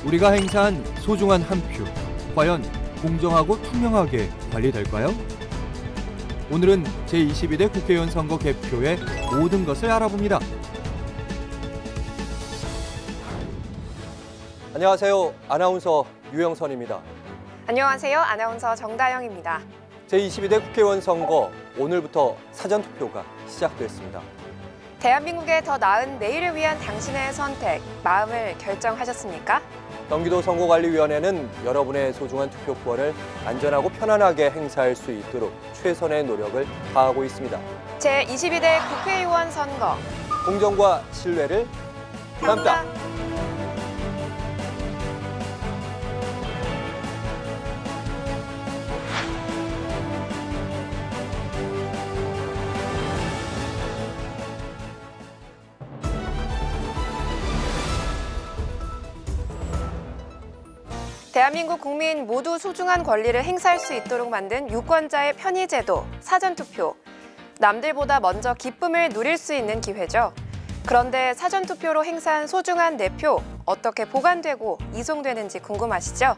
우리가 행사한 소중한 한 표, 과연 공정하고 투명하게 관리될까요? 오늘은 제22대 국회의원 선거 개표의 모든 것을 알아봅니다. 안녕하세요. 아나운서 유영선입니다. 안녕하세요. 아나운서 정다영입니다. 제22대 국회의원 선거 오늘부터 사전투표가 시작됐습니다. 대한민국의 더 나은 내일을 위한 당신의 선택, 마음을 결정하셨습니까? 경기도 선거관리위원회는 여러분의 소중한 투표권을 안전하고 편안하게 행사할 수 있도록 최선의 노력을 다하고 있습니다. 제22대 국회의원 선거. 공정과 신뢰를 담다. 대한민국 국민 모두 소중한 권리를 행사할 수 있도록 만든 유권자의 편의제도, 사전투표. 남들보다 먼저 기쁨을 누릴 수 있는 기회죠. 그런데 사전투표로 행사한 소중한 내 표, 어떻게 보관되고 이송되는지 궁금하시죠?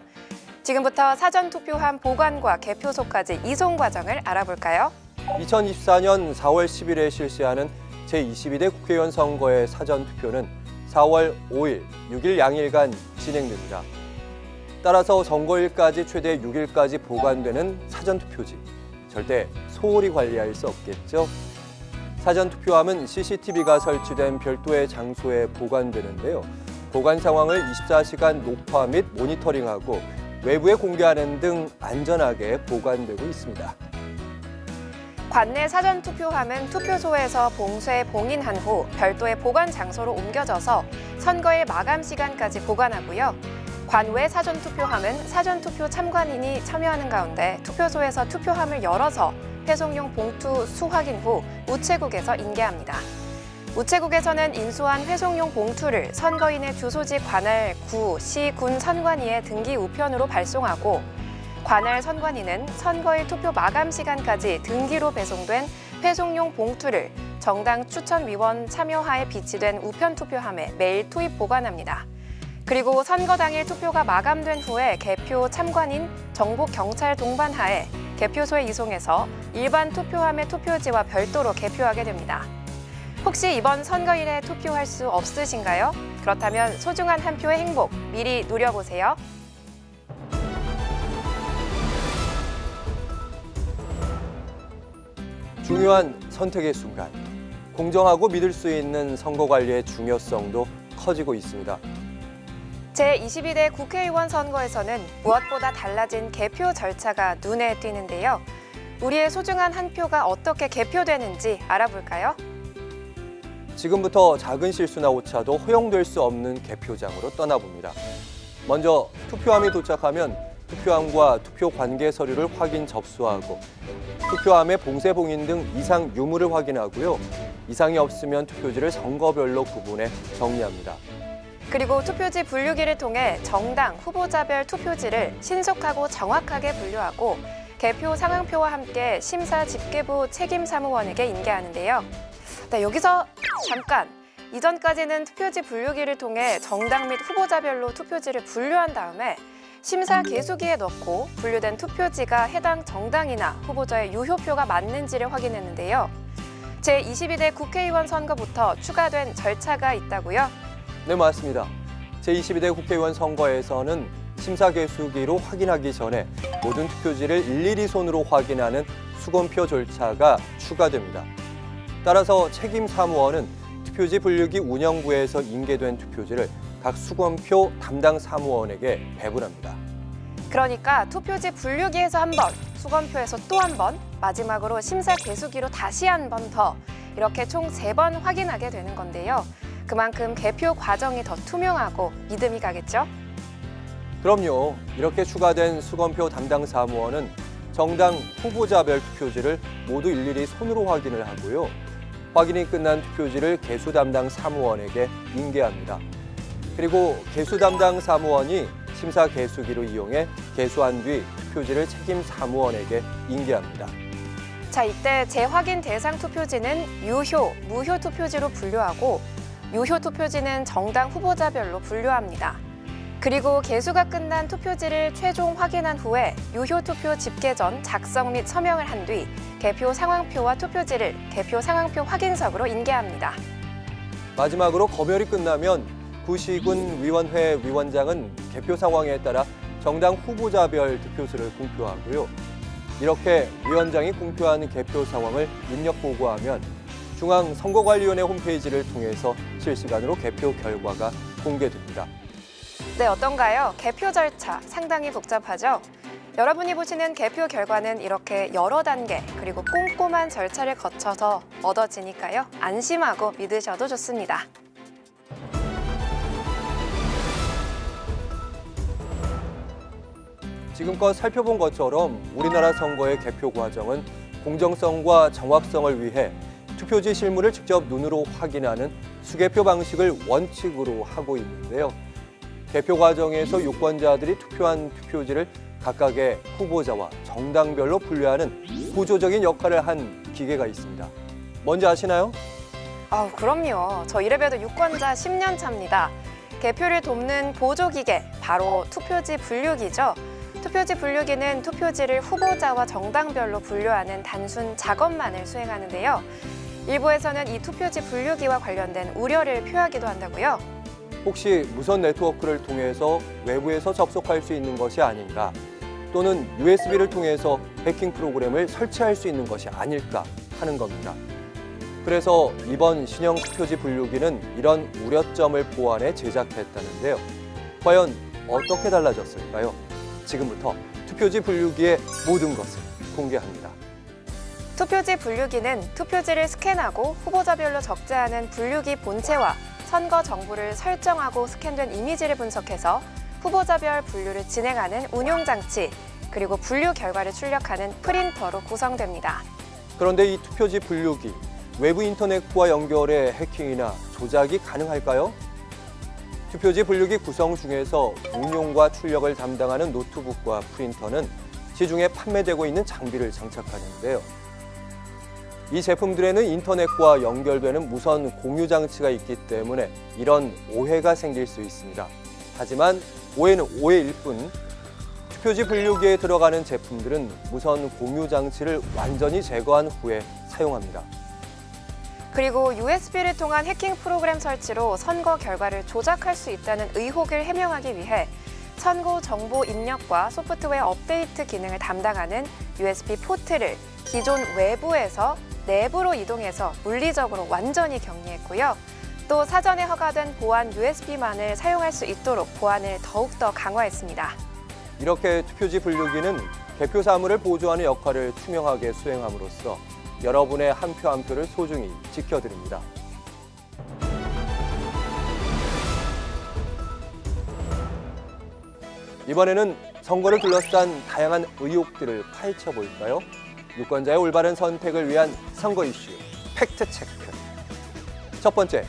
지금부터 사전투표함 보관과 개표소까지 이송 과정을 알아볼까요? 2024년 4월 10일에 실시하는 제22대 국회의원 선거의 사전투표는 4월 5일, 6일 양일간 진행됩니다. 따라서 선거일까지 최대 6일까지 보관되는 사전투표지, 절대 소홀히 관리할 수 없겠죠. 사전투표함은 CCTV가 설치된 별도의 장소에 보관되는데요. 보관 상황을 24시간 녹화 및 모니터링하고 외부에 공개하는 등 안전하게 보관되고 있습니다. 관내 사전투표함은 투표소에서 봉쇄 봉인한 후 별도의 보관 장소로 옮겨져서 선거일 마감 시간까지 보관하고요. 관외 사전투표함은 사전투표 참관인이 참여하는 가운데 투표소에서 투표함을 열어서 회송용 봉투 수확인 후 우체국에서 인계합니다. 우체국에서는 인수한 회송용 봉투를 선거인의 주소지 관할 구, 시, 군 선관위에 등기 우편으로 발송하고 관할 선관위는 선거일 투표 마감 시간까지 등기로 배송된 회송용 봉투를 정당 추천위원 참여하에 비치된 우편 투표함에 매일 투입 보관합니다. 그리고 선거 당일 투표가 마감된 후에 개표 참관인 정보경찰 동반하에 개표소에 이송해서 일반 투표함의 투표지와 별도로 개표하게 됩니다. 혹시 이번 선거일에 투표할 수 없으신가요? 그렇다면 소중한 한 표의 행복 미리 누려보세요. 중요한 선택의 순간, 공정하고 믿을 수 있는 선거 관리의 중요성도 커지고 있습니다. 제22대 국회의원 선거에서는 무엇보다 달라진 개표 절차가 눈에 띄는데요. 우리의 소중한 한 표가 어떻게 개표되는지 알아볼까요? 지금부터 작은 실수나 오차도 허용될 수 없는 개표장으로 떠나봅니다. 먼저 투표함이 도착하면 투표함과 투표 관계 서류를 확인 접수하고 투표함의 봉쇄 봉인 등 이상 유무를 확인하고요. 이상이 없으면 투표지를 선거별로 구분해 정리합니다. 그리고 투표지 분류기를 통해 정당, 후보자별 투표지를 신속하고 정확하게 분류하고 개표 상황표와 함께 심사 집계부 책임사무원에게 인계하는데요. 네, 여기서 잠깐! 이전까지는 투표지 분류기를 통해 정당 및 후보자별로 투표지를 분류한 다음에 심사 계수기에 넣고 분류된 투표지가 해당 정당이나 후보자의 유효표가 맞는지를 확인했는데요. 제22대 국회의원 선거부터 추가된 절차가 있다고요? 네, 맞습니다. 제22대 국회의원 선거에서는 심사 계수기로 확인하기 전에 모든 투표지를 일일이 손으로 확인하는 수검표 절차가 추가됩니다. 따라서 책임사무원은 투표지 분류기 운영부에서 인계된 투표지를 각 수검표 담당 사무원에게 배분합니다. 그러니까 투표지 분류기에서 한 번, 수검표에서 또 한 번, 마지막으로 심사 계수기로 다시 한 번 더 이렇게 총 3번 확인하게 되는 건데요. 그만큼 개표 과정이 더 투명하고 믿음이 가겠죠? 그럼요. 이렇게 추가된 수검표 담당 사무원은 정당 후보자별 투표지를 모두 일일이 손으로 확인을 하고요. 확인이 끝난 투표지를 개수 담당 사무원에게 인계합니다. 그리고 개수 담당 사무원이 심사 개수기로 이용해 개수한 뒤 투표지를 책임 사무원에게 인계합니다. 자, 이때 재확인 대상 투표지는 유효, 무효 투표지로 분류하고 유효 투표지는 정당 후보자별로 분류합니다. 그리고 개수가 끝난 투표지를 최종 확인한 후에 유효 투표 집계 전 작성 및 서명을 한 뒤 개표 상황표와 투표지를 개표 상황표 확인석으로 인계합니다. 마지막으로 검열이 끝나면 구시군 위원회 위원장은 개표 상황에 따라 정당 후보자별 득표수를 공표하고요. 이렇게 위원장이 공표한 개표 상황을 입력 보고하면 중앙선거관리위원회 홈페이지를 통해서 실시간으로 개표 결과가 공개됩니다. 네, 어떤가요? 개표 절차 상당히 복잡하죠? 여러분이 보시는 개표 결과는 이렇게 여러 단계 그리고 꼼꼼한 절차를 거쳐서 얻어지니까요. 안심하고 믿으셔도 좋습니다. 지금껏 살펴본 것처럼 우리나라 선거의 개표 과정은 공정성과 정확성을 위해 투표지 실물을 직접 눈으로 확인하는 수개표 방식을 원칙으로 하고 있는데요. 개표 과정에서 유권자들이 투표한 투표지를 각각의 후보자와 정당별로 분류하는 구조적인 역할을 한 기계가 있습니다. 뭔지 아시나요? 그럼요. 저 이래봬도 유권자 10년 차입니다. 개표를 돕는 보조기계, 바로 투표지 분류기죠. 투표지 분류기는 투표지를 후보자와 정당별로 분류하는 단순 작업만을 수행하는데요. 일부에서는 이 투표지 분류기와 관련된 우려를 표하기도 한다고요. 혹시 무선 네트워크를 통해서 외부에서 접속할 수 있는 것이 아닌가, 또는 USB를 통해서 해킹 프로그램을 설치할 수 있는 것이 아닐까 하는 겁니다. 그래서 이번 신형 투표지 분류기는 이런 우려점을 보완해 제작했다는데요. 과연 어떻게 달라졌을까요? 지금부터 투표지 분류기의 모든 것을 공개합니다. 투표지 분류기는 투표지를 스캔하고 후보자별로 적재하는 분류기 본체와 선거 정보를 설정하고 스캔된 이미지를 분석해서 후보자별 분류를 진행하는 운용장치, 그리고 분류 결과를 출력하는 프린터로 구성됩니다. 그런데 이 투표지 분류기, 외부 인터넷과 연결해 해킹이나 조작이 가능할까요? 투표지 분류기 구성 중에서 운용과 출력을 담당하는 노트북과 프린터는 시중에 판매되고 있는 장비를 장착하는데요. 이 제품들에는 인터넷과 연결되는 무선 공유 장치가 있기 때문에 이런 오해가 생길 수 있습니다. 하지만 오해는 오해일 뿐, 투표지 분류기에 들어가는 제품들은 무선 공유 장치를 완전히 제거한 후에 사용합니다. 그리고 USB를 통한 해킹 프로그램 설치로 선거 결과를 조작할 수 있다는 의혹을 해명하기 위해 선거 정보 입력과 소프트웨어 업데이트 기능을 담당하는 USB 포트를 기존 외부에서 내부로 이동해서 물리적으로 완전히 격리했고요. 또 사전에 허가된 보안 USB만을 사용할 수 있도록 보안을 더욱더 강화했습니다. 이렇게 투표지 분류기는 개표 사물을 보조하는 역할을 투명하게 수행함으로써 여러분의 한 표 한 표를 소중히 지켜드립니다. 이번에는 선거를 둘러싼 다양한 의혹들을 파헤쳐 볼까요? 유권자의 올바른 선택을 위한 선거 이슈 팩트 체크. 첫 번째,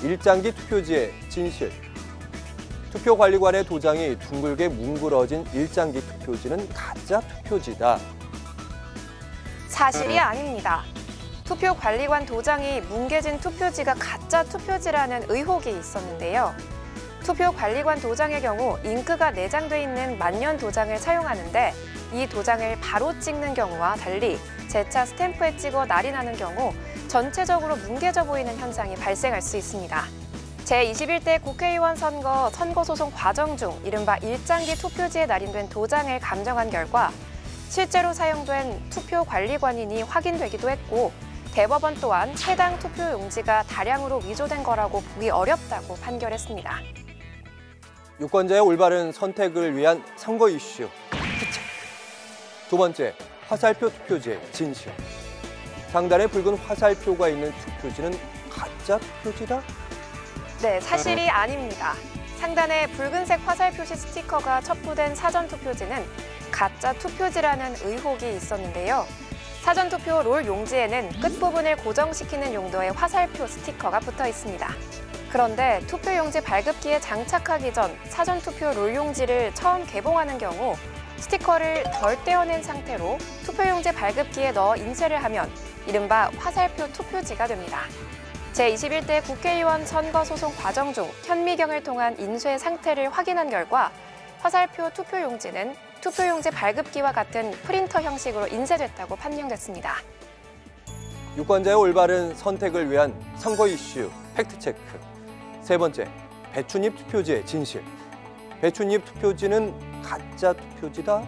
일장기 투표지의 진실. 투표관리관의 도장이 둥글게 뭉그러진 일장기 투표지는 가짜 투표지다. 사실이 아닙니다. 투표관리관 도장이 뭉개진 투표지가 가짜 투표지라는 의혹이 있었는데요. 투표관리관 도장의 경우 잉크가 내장돼 있는 만년 도장을 사용하는데 이 도장을 바로 찍는 경우와 달리 재차 스탬프에 찍어 날이 나는 경우 전체적으로 뭉개져 보이는 현상이 발생할 수 있습니다. 제21대 국회의원 선거 선거소송 과정 중 이른바 일장기 투표지에 날인된 도장을 감정한 결과 실제로 사용된 투표관리관인이 확인되기도 했고 대법원 또한 해당 투표용지가 다량으로 위조된 거라고 보기 어렵다고 판결했습니다. 유권자의 올바른 선택을 위한 선거 이슈 팩트체크. 두 번째, 화살표 투표지의 진실. 상단에 붉은 화살표가 있는 투표지는 가짜 투표지다? 네, 사실이 아닙니다. 상단에 붉은색 화살 표시 스티커가 첩부된 사전투표지는 가짜 투표지라는 의혹이 있었는데요. 사전투표 롤 용지에는 끝부분을 고정시키는 용도의 화살표 스티커가 붙어 있습니다. 그런데 투표용지 발급기에 장착하기 전 사전투표 롤 용지를 처음 개봉하는 경우 스티커를 덜 떼어낸 상태로 투표용지 발급기에 넣어 인쇄를 하면 이른바 화살표 투표지가 됩니다. 제21대 국회의원 선거 소송 과정 중 현미경을 통한 인쇄 상태를 확인한 결과 화살표 투표용지는 투표용지 발급기와 같은 프린터 형식으로 인쇄됐다고 판명됐습니다. 유권자의 올바른 선택을 위한 선거 이슈 팩트체크. 세 번째, 배춧잎 투표지의 진실. 배춧잎 투표지는 가짜 투표지다?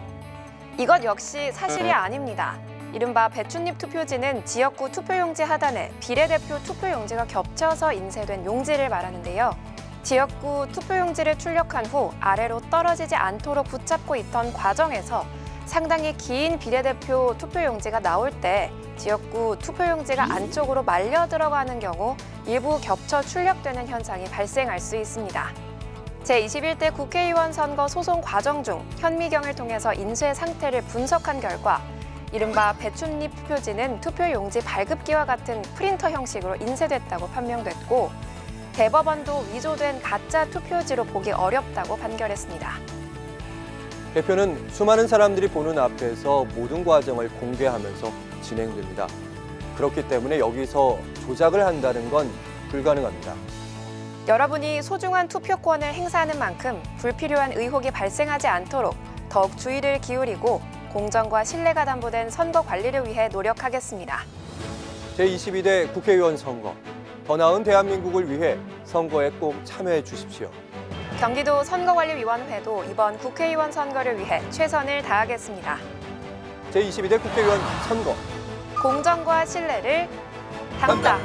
이것 역시 사실이 아닙니다. 이른바 배춧잎 투표지는 지역구 투표용지 하단에 비례대표 투표용지가 겹쳐서 인쇄된 용지를 말하는데요. 지역구 투표용지를 출력한 후 아래로 떨어지지 않도록 붙잡고 있던 과정에서 상당히 긴 비례대표 투표용지가 나올 때 지역구 투표용지가 안쪽으로 말려 들어가는 경우 일부 겹쳐 출력되는 현상이 발생할 수 있습니다. 제21대 국회의원 선거 소송 과정 중 현미경을 통해서 인쇄 상태를 분석한 결과 이른바 배춧잎 투표지는 투표용지 발급기와 같은 프린터 형식으로 인쇄됐다고 판명됐고 대법원도 위조된 가짜 투표지로 보기 어렵다고 판결했습니다. 개표는 수많은 사람들이 보는 앞에서 모든 과정을 공개하면서 진행됩니다. 그렇기 때문에 여기서 조작을 한다는 건 불가능합니다. 여러분이 소중한 투표권을 행사하는 만큼 불필요한 의혹이 발생하지 않도록 더욱 주의를 기울이고 공정과 신뢰가 담보된 선거 관리를 위해 노력하겠습니다. 제22대 국회의원 선거. 더 나은 대한민국을 위해 선거에 꼭 참여해 주십시오. 경기도 선거관리위원회도 이번 국회의원 선거를 위해 최선을 다하겠습니다. 제22대 국회의원 선거. 공정과 신뢰를 담당.